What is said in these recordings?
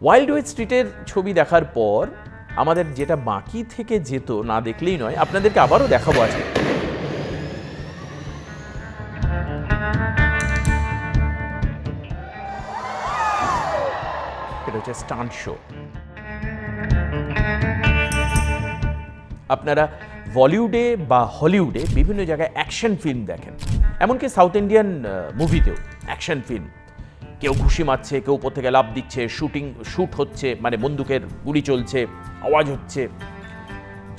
Wild West স্ট্রিটের ছবি দেখার পর আমাদের যেটা বাকি থেকে যেত, না দেখলেই নয়, আপনাদেরকে আবারও দেখাবো আজকে। এটা হচ্ছে স্টান্ট শো। আপনারা বলিউডে বা হলিউডে বিভিন্ন জায়গায় অ্যাকশন ফিল্ম দেখেন, এমনকি সাউথ ইন্ডিয়ান মুভিতেও অ্যাকশন ফিল্ম। কেউ ঘুষি মারছে, কেউ উপর থেকে লাফ দিচ্ছে, শুট হচ্ছে, মানে বন্দুকের গুলি চলছে, আওয়াজ হচ্ছে,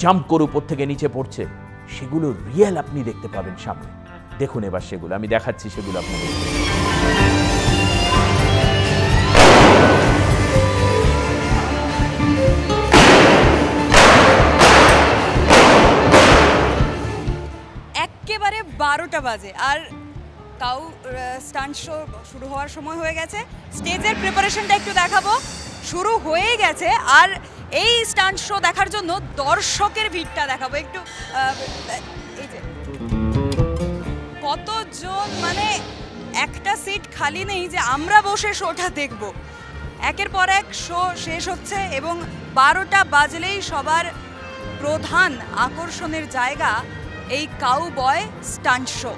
জাম্প করে উপর থেকে নিচে পড়ছে। সেগুলো রিয়েল আপনি দেখতে পাবেন সামনে। দেখুন এবার সেগুলো আমি দেখাচ্ছি, সেগুলো আপনাদের। একেবারে 12টা বাজে আর কাউ স্টান্ট শো শুরু হওয়ার সময় হয়ে গেছে। স্টেজের প্রিপারেশনটা একটু দেখাবো, শুরু হয়ে গেছে। আর এই স্টান্ট শো দেখার জন্য দর্শকের ভিড়টা দেখাবো একটু। এই যে কতজন, মানে একটা সিট খালি নেই যে আমরা বসে শোটা দেখব। একের পর এক শো শেষ হচ্ছে এবং 12টা বাজলেই সবার প্রধান আকর্ষণের জায়গা এই কাউবয় স্টান্ট শো।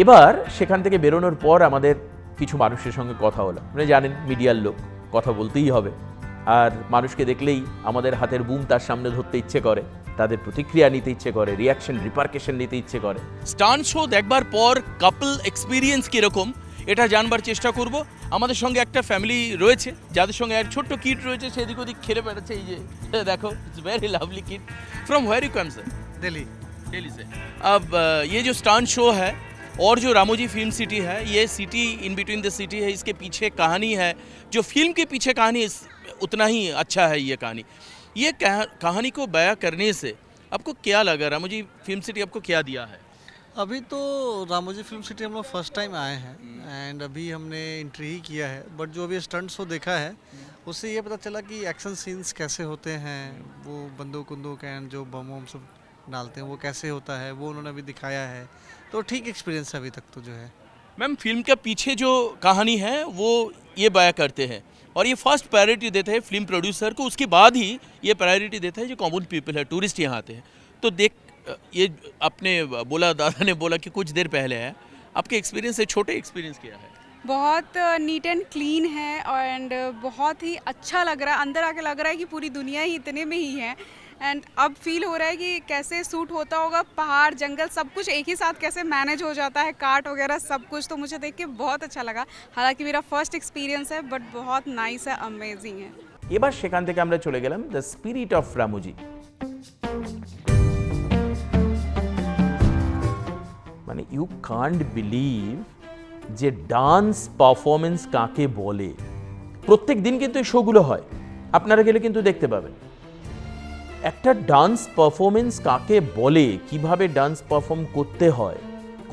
এবার সেখান থেকে বেরোনোর পর আমাদের কিছু মানুষের সঙ্গে কথা হলো। আপনি জানেন মিডিয়ার লোক, কথা বলতেই হবে। আর মানুষকে দেখলেই আমাদের হাতের বুম তার সামনে ধরতে ইচ্ছে করে, তাদের প্রতিক্রিয়া নিতে ইচ্ছে করে, রিয়াকশন রিপারকেশন নিতে ইচ্ছে করে। স্টান্ট শো দেখবার পর কাপল এক্সপিরিয়েন্স কীরকম এটা জানবার চেষ্টা করব। আমাদের সঙ্গে একটা ফ্যামিলি রয়েছে যাদের সঙ্গে এক ছোট্ট কিড রয়েছে, সেদিক ওদিক খেলে বেড়াচ্ছে। এই যে দেখো, it's very lovely kid. From where you come sir? Delhi से। अब ये जो स्टांट शो है और जो रामोजी फिल्म सिटी है, ये city in between the city है, इसके पीछे कहानी है। जो फिल्म के पीछे कहानी उतना ही अच्छा है ये कहानी। ये कहानी को बयां करने से आपको क्या लगा? रामोजी फिल्म सिटी आपको क्या दिया है? अभी तो रामोजी फिल्म सिटी हम लोग फर्स्ट टाइम आए हैं एंड अभी हमने एंट्री ही किया है, बट जो अभी स्टंट शो देखा है उससे ये पता चला कि एक्शन सीन्स कैसे होते हैं, वो बंदूक एंड जो बम वम सब डालते हैं वो कैसे होता है, वो उन्होंने अभी दिखाया है। तो ठीक एक्सपीरियंस है अभी तक तो जो है। मैम, फिल्म के पीछे जो कहानी है वो ये बयां करते हैं और ये फर्स्ट प्रायोरिटी देते हैं फिल्म प्रोड्यूसर को, उसके बाद ही ये प्रायोरिटी देता है जो कॉमन पीपल है, टूरिस्ट यहाँ आते हैं। तो देख, ये आपने बोला, दादा ने बोला कि कुछ देर पहले है, आपके एक्सपीरियंस से छोटे एक्सपीरियंस क्या है? बहुत नीट एंड क्लीन है एंड बहुत ही अच्छा लग रहा है। अंदर आके लग रहा है कि पूरी दुनिया ही इतने में ही है। एंड अब फील हो रहा है कि कैसे सूट होता होगा, पहाड़ जंगल सब कुछ एक ही साथ कैसे मैनेज हो जाता है, काट वगैरह सब कुछ। तो मुझे देख के बहुत अच्छा लगा। हालांकि मेरा फर्स्ट एक्सपीरियंस है, बट बहुत नाइस है, अमेजिंग है। এবার সেখান থেকে আমরা চলে গেলাম দ্য স্পিরিট অফ রামোজি। মানে ইউ কান্ট বিলিভ যে ডান্স পারফরমেন্স কাকে বলে। প্রত্যেক দিন কিন্তু এই শোগুলো হয়, আপনারা গেলে কিন্তু দেখতে পাবেন। একটা ডান্স পারফরমেন্স কাকে বলে, কিভাবে ডান্স পারফর্ম করতে হয়,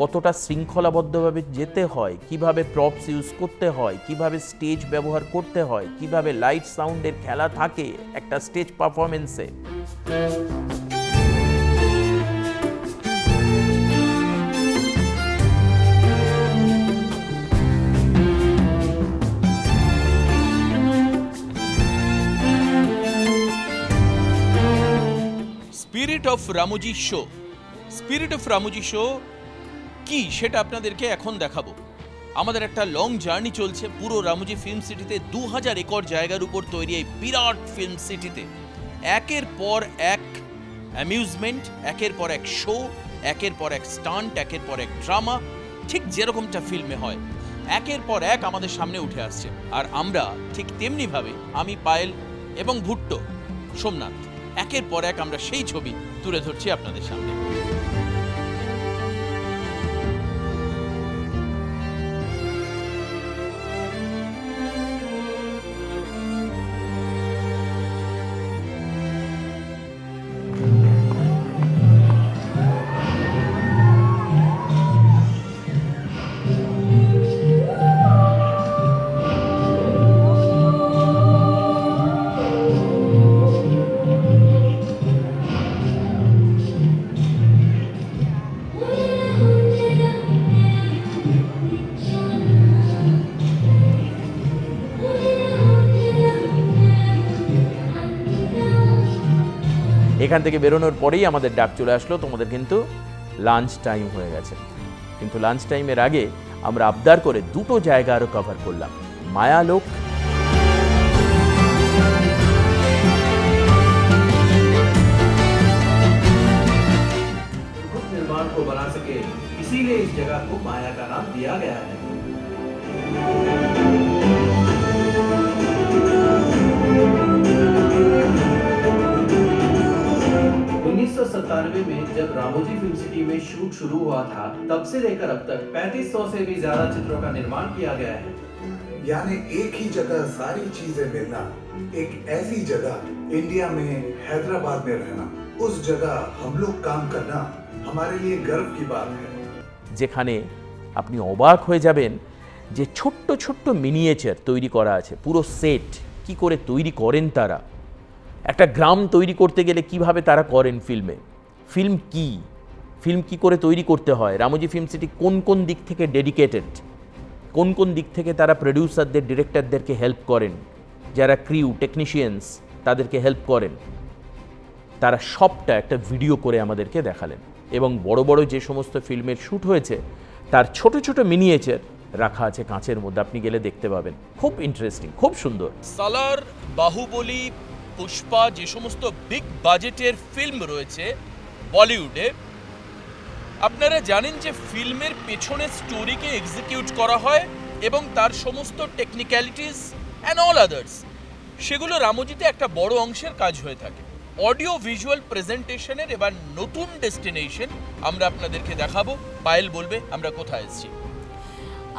কতটা শৃঙ্খলাবদ্ধভাবে যেতে হয়, কিভাবে প্রপস ইউজ করতে হয়, কিভাবে স্টেজ ব্যবহার করতে হয়, কিভাবে লাইট সাউন্ডের খেলা থাকে একটা স্টেজ পারফরমেন্সে। Spirit of Ramoji show, spirit of Ramoji show কি সেটা আপনাদেরকে এখন দেখাবো। আমাদের একটা লং জার্নি চলছে পুরো রামোজি ফিল্ম সিটিতে। 2000 একর জায়গার উপর তৈরি এই বিরাট ফিল্ম সিটিতে একের পর এক অ্যামিউজমেন্ট, একের পর এক শো, একের পর এক স্টান্ট, একের পর এক ড্রামা, ঠিক যেরকমটা ফিল্মে হয় একের পর এক আমাদের সামনে উঠে আসছে। আর আমরা ঠিক তেমনিভাবে আমি, পায়েল এবং ভুট্টো, সোমনাথ, একের পর এক আমরা সেই ছবি তুলে ধরছি আপনাদের সামনে। এখান থেকে বেরোনোর পরেই আমাদের ডাক চলে আসলো, তোমাদের কিন্তু লাঞ্চ টাইম হয়ে গেছে। কিন্তু লাঞ্চ টাইমের আগে আমরা আবদার করে দুটো জায়গা আরও কভার করলাম, মায়ালোক निर्माण को बना सके, इसीलिए इस जगह को माया का नाम दिया गया है। 1997 में जब रामोजी फिल्म सिटी में शूट शुरू हुआ था, तब से लेकर अब तक 3500 से भी ज्यादा चित्रों का निर्माण किया गया है। यानी एक ही जगह सारी चीजें मिलना, एक ऐसी जगह इंडिया में हैदराबाद में रहना, उस जगह हम लोग काम करना हमारे लिए गर्व की बात है। যেখানে আপনি অবাক হয়ে যাবেন যে ছোট্ট ছোট্ট মিনিয়েচার তৈরি করা আছে, পুরো সেট কি করে তৈরি করেন তারা। একটা গ্রাম তৈরি করতে গেলে কিভাবে তারা করেন ফিল্মে, ফিল্ম কি করে তৈরি করতে হয়, রামোজি ফিল্ম সিটি কোন কোন দিক থেকে ডেডিকেটেড, কোন কোন দিক থেকে তারা প্রডিউসারদের, ডিরেক্টরদেরকে হেল্প করেন, যারা ক্রিউ টেকনিশিয়ানস তাদেরকে হেল্প করেন, তারা সবটা একটা ভিডিও করে আমাদেরকে দেখালেন। এবং বড় বড় যে সমস্ত ফিল্মের শ্যুট হয়েছে তার ছোট ছোট মিনিয়েচার রাখা আছে কাঁচের মধ্যে, আপনি গেলে দেখতে পাবেন। খুব ইন্টারেস্টিং, খুব সুন্দর। সালার, বাহুবলী, পুষ্পা, যে সমস্ত বিগ বাজেটের ফিল্ম রয়েছে বলিউডে, আপনারা জানেন যে ফিল্মের পেছনে স্টোরিকে এক্সিকিউট করা হয় এবং তার সমস্ত টেকনিক্যালিটিস অ্যান্ড অল আদার্স, সেগুলো রামোজিতে একটা বড় অংশের কাজ হয়ে থাকে। অডিও ভিজুয়াল প্রেজেন্টেশনের এবার নতুন ডেস্টিনেশন আমরা আপনাদেরকে দেখাবো। পায়েল বলবে আমরা কোথায় এসেছি।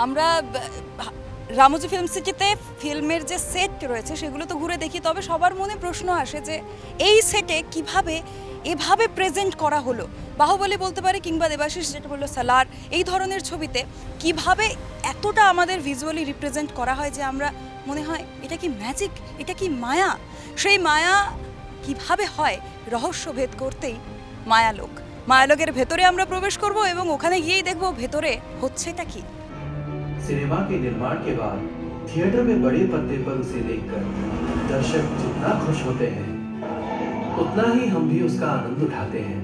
আমরা রামোজি ফিল্ম সিটিতে ফিল্মের যে সেট রয়েছে সেগুলো তো ঘুরে দেখি, তবে সবার মনে প্রশ্ন আসে যে এই সেটে কিভাবে এভাবে প্রেজেন্ট করা হলো। বাহুবলী বলতে পারে কিংবা দেবাশিস যেটা বললো সালার, এই ধরনের ছবিতে কিভাবে এতটা আমাদের ভিজুয়ালি রিপ্রেজেন্ট করা হয় যে আমরা মনে হয় এটা কি ম্যাজিক, এটা কি মায়া। সেই মায়া কিভাবে হয় রহস্য ভেদ করতেই মায়ালোকের ভেতরে আমরা প্রবেশ করব এবং ওখানে গিয়েই দেখবো ভেতরে হচ্ছেটা কি। सिनेमा के निर्माण के बाद थिएटर में बड़े पर्दे पर उसे देखकर दर्शक जितना खुश होते हैं, उतना ही हम भी उसका आनंद उठाते हैं।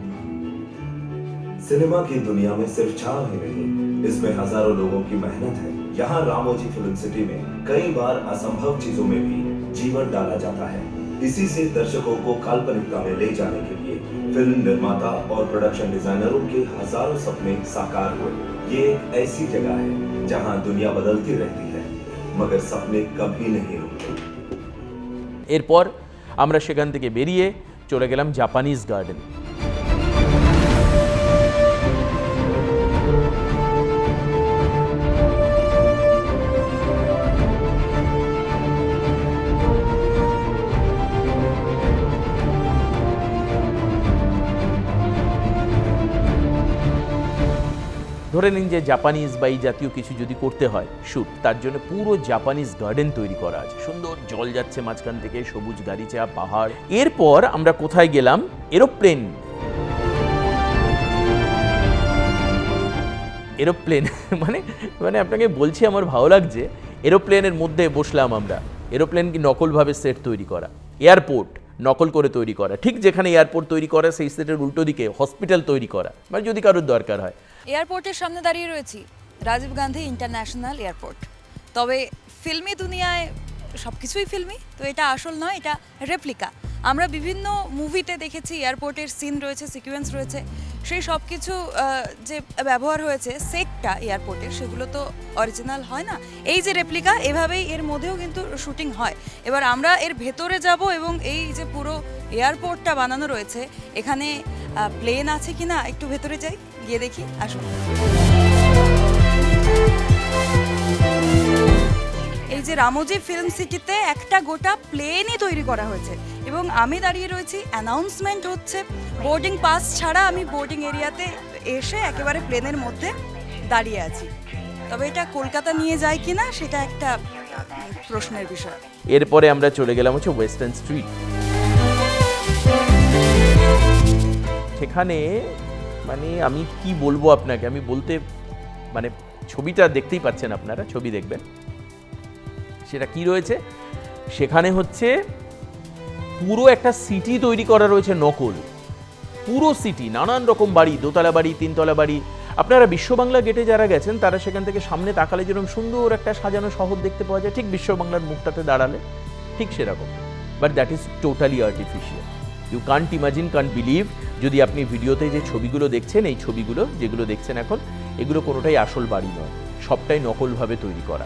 सिनेमा की दुनिया में सिर्फ छाव ही नहीं, इसमें हजारों लोगों की मेहनत है। यहाँ रामोजी फिल्म सिटी में कई बार असंभव चीजों में भी जीवन डाला जाता है। इसी से दर्शकों को काल्पनिकता में ले जाने के लिए फिल्म निर्माता और प्रोडक्शन डिजाइनरों के हजारों सपने साकार हुए। ये एक ऐसी जगह है जहां दुनिया बदलती रहती है, मगर सपने कभी नहीं रुकते। এরপর আমরা সেখান থেকে বেরিয়ে চলে গেলাম জাপানিজ গার্ডেন। ধরে নিন যে জাপানিজ বা এই জাতীয় কিছু যদি করতে হয় শ্যুট, তার জন্য পুরো জাপানিজ গার্ডেন তৈরি করা আছে, সুন্দর জল যাচ্ছে মাঝখান থেকে, সবুজ গালিচা, পাহাড়। এরপর আমরা কোথায় গেলাম, এরোপ্লেন মানে আপনাকে বলছি আমার ভালো লাগছে। এরোপ্লেনের মধ্যে বসলাম আমরা, এরোপ্লেন কি নকলভাবে সেট তৈরি করা, এয়ারপোর্ট নকল করে তৈরি করা, ঠিক যেখানে এয়ারপোর্ট তৈরি করা সেই সেটের উল্টো দিকে হসপিটাল তৈরি করা, মানে যদি কারোর দরকার হয়। এয়ারপোর্টের সামনে দাঁড়িয়ে রয়েছি, রাজীব গান্ধী ইন্টারন্যাশনাল এয়ারপোর্ট। তবে ফিল্মি দুনিয়ায় সব কিছুই ফিল্মি, তো এটা আসল নয়, এটা রেপ্লিকা। আমরা বিভিন্ন মুভিতে দেখেছি এয়ারপোর্টের সিন রয়েছে, সিকোয়েন্স রয়েছে, সেই সব কিছু যে ব্যবহার হয়েছে সেটটা এয়ারপোর্টের, সেগুলো তো অরিজিনাল হয় না, এই যে রেপ্লিকা, এভাবেই এর মধ্যেও কিন্তু শুটিং হয়। এবার আমরা এর ভেতরে যাব এবং এই যে পুরো এয়ারপোর্টটা বানানো রয়েছে, এখানে প্লেন আছে কিনা একটু ভেতরে যাই, গিয়ে দেখি, আসুন। এই যে রামোজি ফিল্ম সিটিতে একটা গোটা প্লেনই তৈরি করা হয়েছে এবং আমি দাঁড়িয়ে রয়েছি, অ্যানাউন্সমেন্ট হচ্ছে। বোর্ডিং পাস ছাড়া আমি বোর্ডিং এরিয়াতে এসে একেবারে প্লেনের মধ্যে দাঁড়িয়ে আছি। তবে এটা কলকাতা নিয়ে যায় কিনা সেটা একটা প্রশ্নের বিষয়। এরপরে আমরা চলে গেলাম হচ্ছে ওয়েস্টার্ন স্ট্রিট। সেখানে মানে আমি কি বলবো আপনাকে, আমি বলতে মানে ছবিটা দেখতেই পাচ্ছেন আপনারা, ছবি দেখবেন সেটা কি রয়েছে। সেখানে হচ্ছে পুরো একটা সিটি তৈরি করা রয়েছে, নকল পুরো সিটি, নানান রকম বাড়ি, দোতলা বাড়ি, তিনতলা বাড়ি। আপনারা বিশ্ববাংলা গেটে যারা গেছেন তারা সেখান থেকে সামনে তাকালে যেরকম সুন্দর একটা সাজানো শহর দেখতে পাওয়া যায়, ঠিক বিশ্ববাংলার মুখটাতে দাঁড়ালে ঠিক সেরকম, but that is totally artificial. You can't imagine, can't believe. যদি আপনি ভিডিওতে যে ছবিগুলো দেখছেন, এই ছবিগুলো যেগুলো দেখছেন এখন, এগুলো কোনোটাই আসল বাড়ি নয়, সবটাই নকলভাবে তৈরি করা,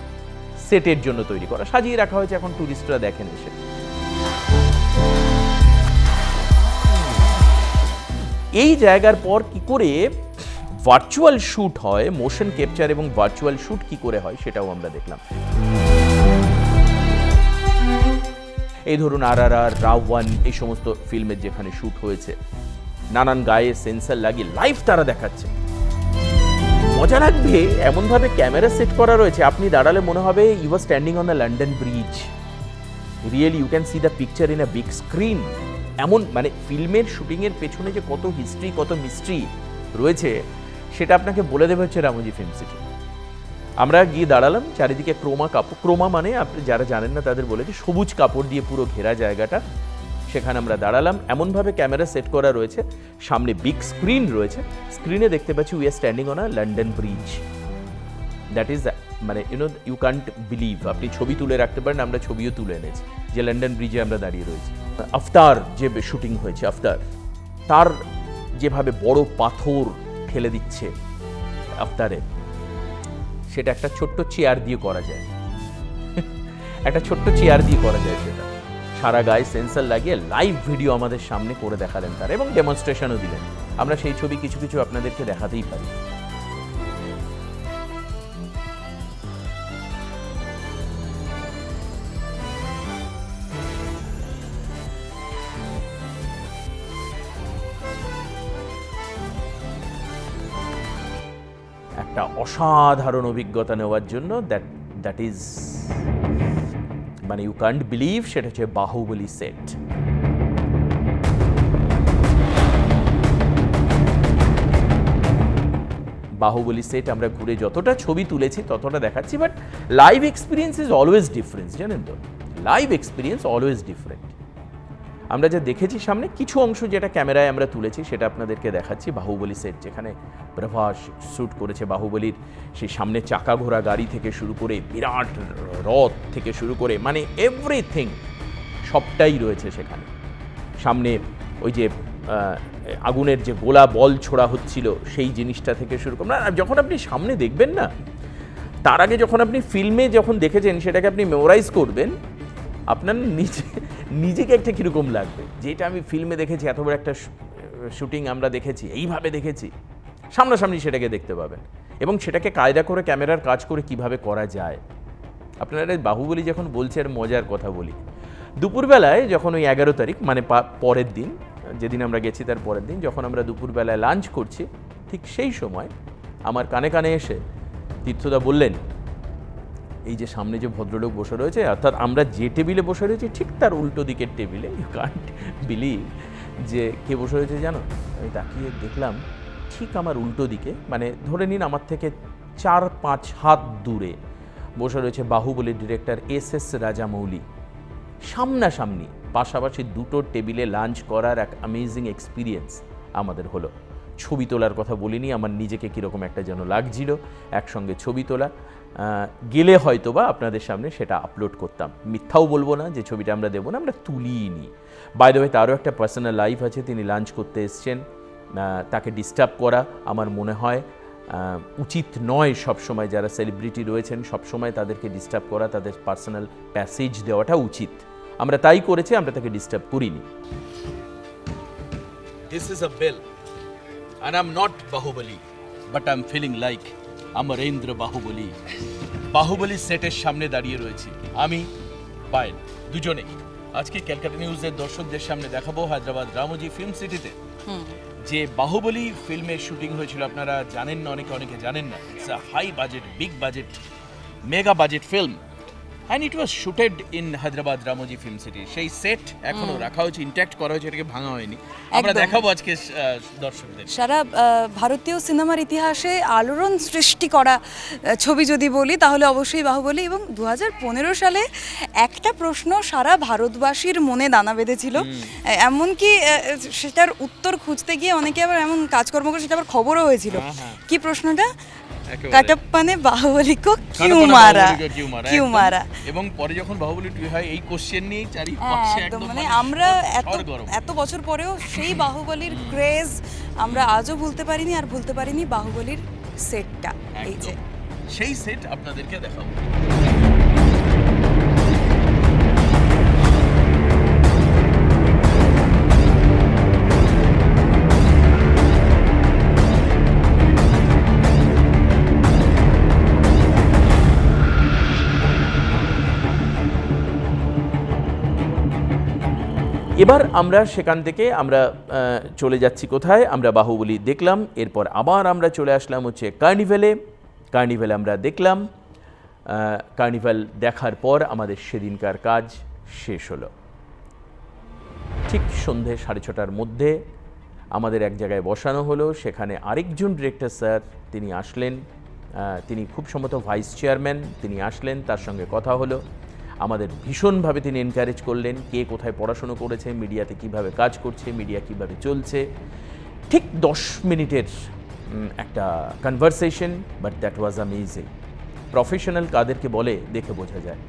সেটের জন্য তৈরি করা, সাজিয়ে রাখা হয়েছে, এখন টুরিস্টরা দেখেন এসে। এই জায়গার পর কি করে ভার্চুয়াল শ্যুট হয়, মোশন ক্যাপচার এবং ভার্চুয়াল শ্যুট কি করে হয় সেটাও আমরা দেখলাম। এই ধরুন RRR, RAW1, এই সমস্ত ফিল্মের যেখানে শ্যুট হয়েছে, নানান গায়ে সেন্সার লাগিয়ে লাইভ তারা দেখাচ্ছে। মজা লাগবে, এমনভাবে ক্যামেরা সেট করা রয়েছে, আপনি দাঁড়ালে মনে হবে you are standing on the London Bridge, really you can see the picture in a big screen. এমন মানে ফিল্মের শুটিংয়ের পেছনে যে কত হিস্ট্রি, কত মিস্ট্রি রয়েছে সেটা আপনাকে বলে দেবে হচ্ছে রামোজি ফিল্ম সিটি। আমরা গিয়ে দাঁড়ালাম, চারিদিকে ক্রোমা কাপড়, ক্রোমা মানে আপনি যারা জানেন না তাদের বলে যে সবুজ কাপড় দিয়ে পুরো ঘেরা জায়গাটা, সেখানে আমরা দাঁড়ালাম। এমনভাবে ক্যামেরা সেট করা রয়েছে, সামনে বিগ স্ক্রিন রয়েছে, স্ক্রিনে দেখতে পাচ্ছি we are standing on a London bridge. That is মানে ইউ কান্ট বিলিভ। আপনি ছবি তুলে রাখতে পারেন, আমরা ছবিও তুলে এনেছি যে লন্ডন ব্রিজে আমরা দাঁড়িয়ে রয়েছি। আফতার যে শুটিং হয়েছে, আফতার তার যেভাবে বড় পাথর ঠেলে দিচ্ছে আফতারে, সেটা একটা ছোট্ট চেয়ার দিয়ে করা যায়, একটা ছোট্ট চেয়ার দিয়ে করা যায় সেটা। সারা গায়ে সেন্সার লাগিয়ে লাইভ ভিডিও আমাদের সামনে করে দেখালেন তারা এবং ডেমনস্ট্রেশনও দিলেন। আমরা সেই ছবি কিছু কিছু আপনাদেরকে দেখাতেই পারি। একটা অসাধারণ অভিজ্ঞতা নেওয়ার জন্য দ্যাট ইজ মানে ইউ কান্ট বিলিভ, সেটা হচ্ছে বাহুবলী সেট। বাহুবলী সেট আমরা ঘুরে যতটা ছবি তুলেছি ততটা দেখাচ্ছি, but live experience is always different, জানেন তো, লাইভ এক্সপিরিয়েন্স অলওয়েজ ডিফারেন্ট। আমরা যা দেখেছি সামনে কিছু অংশ যেটা ক্যামেরায় আমরা তুলেছি সেটা আপনাদেরকে দেখাচ্ছি। বাহুবলী সেট যেখানে প্রভাস শ্যুট করেছে, বাহুবলীর সেই সামনে চাকা ঘোড়া গাড়ি থেকে শুরু করে বিরাট রথ থেকে শুরু করে মানে এভরিথিং সবটাই রয়েছে সেখানে। সামনে ওই যে আগুনের যে গোলা বল ছোড়া হচ্ছিল সেই জিনিসটা থেকে শুরু করে, যখন আপনি সামনে দেখবেন না, তার আগে যখন আপনি ফিল্মে যখন দেখেছেন সেটাকে আপনি মেমোরাইজ করবেন, আপনার নিজেকে একটা কীরকম লাগবে যে এটা আমি ফিল্মে দেখেছি, এত বড় একটা শুটিং আমরা দেখেছি, এইভাবে দেখেছি, সামনাসামনি সেটাকে দেখতে পাবেন এবং সেটাকে কায়দা করে ক্যামেরার কাজ করে কিভাবে করা যায়। আপনারা বাহুবলী যখন বলছে আর মজার কথা বলি, দুপুরবেলায় যখন ওই 11 তারিখ মানে পরের দিন, যেদিন আমরা গেছি তার পরের দিন, যখন আমরা দুপুরবেলায় লাঞ্চ করছি, ঠিক সেই সময় আমার কানে কানে এসে তীর্থদা বললেন, এই যে সামনে যে ভদ্রলোক বসে রয়েছে, অর্থাৎ আমরা যে টেবিলে বসে রয়েছি ঠিক তার উল্টো দিকের টেবিলে, ইউ কান্ট বিলিভ যে কে বসে রয়েছে জানো, আমি তাকিয়ে দেখলাম ঠিক আমার উল্টো দিকে, মানে ধরে নিন আমার থেকে 4-5 হাত দূরে বসে রয়েছে বাহুবলীর ডিরেক্টর SS রাজামৌলি। সামনাসামনি পাশাপাশি দুটো টেবিলে লাঞ্চ করার এক অ্যামেজিং এক্সপিরিয়েন্স আমাদের হলো। ছবি তোলার কথা বলিনি, আমার নিজেকে কীরকম একটা যেন লাগছিল একসঙ্গে ছবি তোলা। গেলে হয়তো বা আপনাদের সামনে সেটা আপলোড করতাম, মিথ্যাও বলবো না যে ছবিটা আমরা দেবো না, আমরা তুলিনি। বাই দ্য ওয়ে তারও একটা পার্সোনাল লাইফ আছে, তিনি লাঞ্চ করতে এসছেন, তাকে ডিস্টার্ব করা আমার মনে হয় উচিত নয়। সবসময় যারা সেলিব্রিটি রয়েছেন সবসময় তাদেরকে ডিস্টার্ব করা, তাদের পার্সোনাল প্যাসেজ দেওয়াটা উচিত। আমরা তাই করেছি, আমরা তাকে ডিস্টার্ব করিনি। This is a bell, and I'm not Bahubali, but I'm feeling like Amarendra Bahubali. Baahubali সেটের সামনে দাঁড়িয়ে রয়েছি আমি, পায়েল, দুজনেই। আজকে ক্যালকাটা নিউজের দর্শকদের সামনে দেখাবো হায়দ্রাবাদ রামোজি ফিল্ম সিটিতে যে বাহুবলী ফিল্মের শুটিং হয়েছিল। আপনারা জানেন না, অনেকে জানেন না। It's a high budget, big budget, mega budget film, and it was shooted in Hyderabad Ramoji Film City. সেই সেট এখনো রাখা হয়েছে, ইন্ট্যাক্ট করা হয়েছে, এটাকে ভাঙা হয়নি। আমরা একদম। দেখাবো আজকে দর্শকদের। সারা ভারতীয় সিনেমার ইতিহাসে আলোড়ন সৃষ্টি করা ছবি যদি বলি তাহলে অবশ্যই বাহুবলী। এবং 2015 সালে একটা প্রশ্ন সারা ভারতবাসীর মনে দানা বেঁধেছিল, এমনকি সেটার উত্তর খুঁজতে গিয়ে অনেকে আবার এমন কাজকর্ম করে সেটা আবার খবরও হয়েছিল। কি প্রশ্নটা? কাটাপ্পা ने बाहुबली को क्यों मारा, क्यों मारा। এবং পরে যখন বাহুবলী 2 হয় এই কোশ্চেন নিয়ে চারিপাশে একদম, একদম মানে মানে আমরা সরগরম। এত বছর পরেও সেই বাহুবলীর ক্রেজ আমরা আজও ভুলতে পারিনি, আর ভুলতে পারিনি বাহুবলীর সেটটা। এই যে একদম। সেই সেট আপনাদেরকে দেখাবো। এবার আমরা সেখান থেকে আমরা চলে যাচ্ছি কোথায়? আমরা বাহুবলী দেখলাম, এরপর আবার আমরা চলে আসলাম হচ্ছে কার্নিভ্যালে। কার্নিভ্যালে আমরা দেখলাম, কার্নিভ্যাল দেখার পর আমাদের সেদিনকার কাজ শেষ হলো। ঠিক সন্ধে 6:30টার মধ্যে আমাদের এক জায়গায় বসানো হলো। সেখানে আরেকজন ডিরেক্টর স্যার তিনি আসলেন, তিনি খুব সম্ভবত ভাইস চেয়ারম্যান, তিনি আসলেন, তার সঙ্গে কথা হলো। আমাদের ভীষণভাবে তিনি এনকারেজ করলেন, কে কোথায় পড়াশুনো করেছে, মিডিয়াতে কিভাবে কাজ করছে, মিডিয়া কিভাবে চলছে। ঠিক 10 মিনিটের একটা conversation, but that was amazing. Professional কাদেরকে বলে দেখে বোঝা যায়।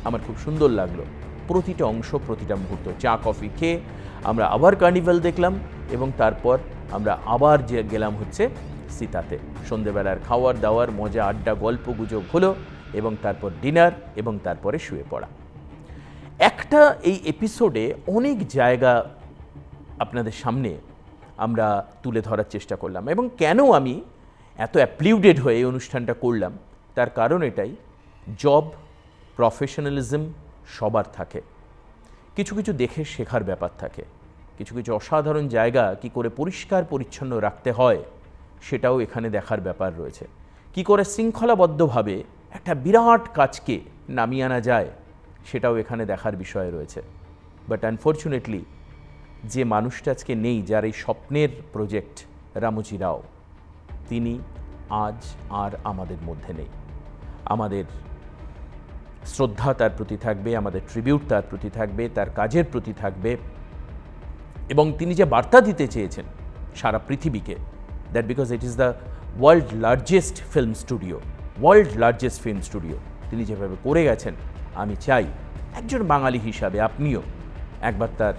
আমার খুব সুন্দর লাগলো প্রতিটা অংশ, প্রতিটা মুহূর্ত। চা কফি খেয়ে আমরা আবার কার্নিভাল দেখলাম এবং তারপর আমরা আবার যে গেলাম হচ্ছে সীতাতে। সন্ধেবেলার খাওয়ার দাওয়ার, মজা, আড্ডা, গল্প গুজব হলো এবং তারপর ডিনার এবং তারপরে শুয়ে পড়া। একটা এই এপিসোডে অনেক জায়গা আপনাদের সামনে আমরা তুলে ধরার চেষ্টা করলাম। এবং কেন আমি এত অ্যাপ্লিউডেড হয়ে এই অনুষ্ঠানটা করলাম তার কারণ এটাই, জব, প্রফেশনালিজম সবার থাকে, কিছু কিছু দেখে শেখার ব্যাপার থাকে, কিছু কিছু অসাধারণ জায়গা কি করে পরিষ্কার পরিচ্ছন্ন রাখতে হয় সেটাও এখানে দেখার ব্যাপার রয়েছে। কি করে শৃঙ্খলাবদ্ধভাবে একটা বিরাট কাজকে নামিয়ে আনা যায় সেটাও এখানে দেখার বিষয় রয়েছে। বাট আনফর্চুনেটলি যে মানুষটা আজকে নেই, যার এই স্বপ্নের প্রজেক্ট রামোজি রাও, তিনি আজ আর আমাদের মধ্যে নেই। আমাদের শ্রদ্ধা তার প্রতি থাকবে, আমাদের ট্রিবিউট তার প্রতি থাকবে, তার কাজের প্রতি থাকবে। এবং তিনি যে বার্তা দিতে চেয়েছেন সারা পৃথিবীকে, that because it is the world largest film studio, তিনি যেভাবে করে গেছেন, আমি চাই একজন বাঙালি হিসাবে আপনিও একবার তার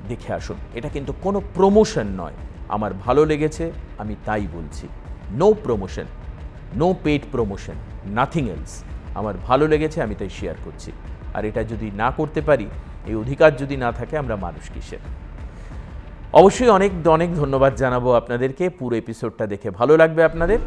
দেখে আসুন। এটা কিন্তু কোনো প্রমোশন নয়, আমার ভালো লেগেছে আমি তাই বলছি। No promotion, no paid promotion, nothing else. আমার ভালো লেগেছে আমি তাই শেয়ার করছি। আর এটা যদি না করতে পারি, এই অধিকার যদি না থাকে, আমরা মানুষ কিসের? অবশ্যই অনেক অনেক ধন্যবাদ জানাবো আপনাদেরকে। পুরো এপিসোডটা দেখে ভালো লাগবে আপনাদের।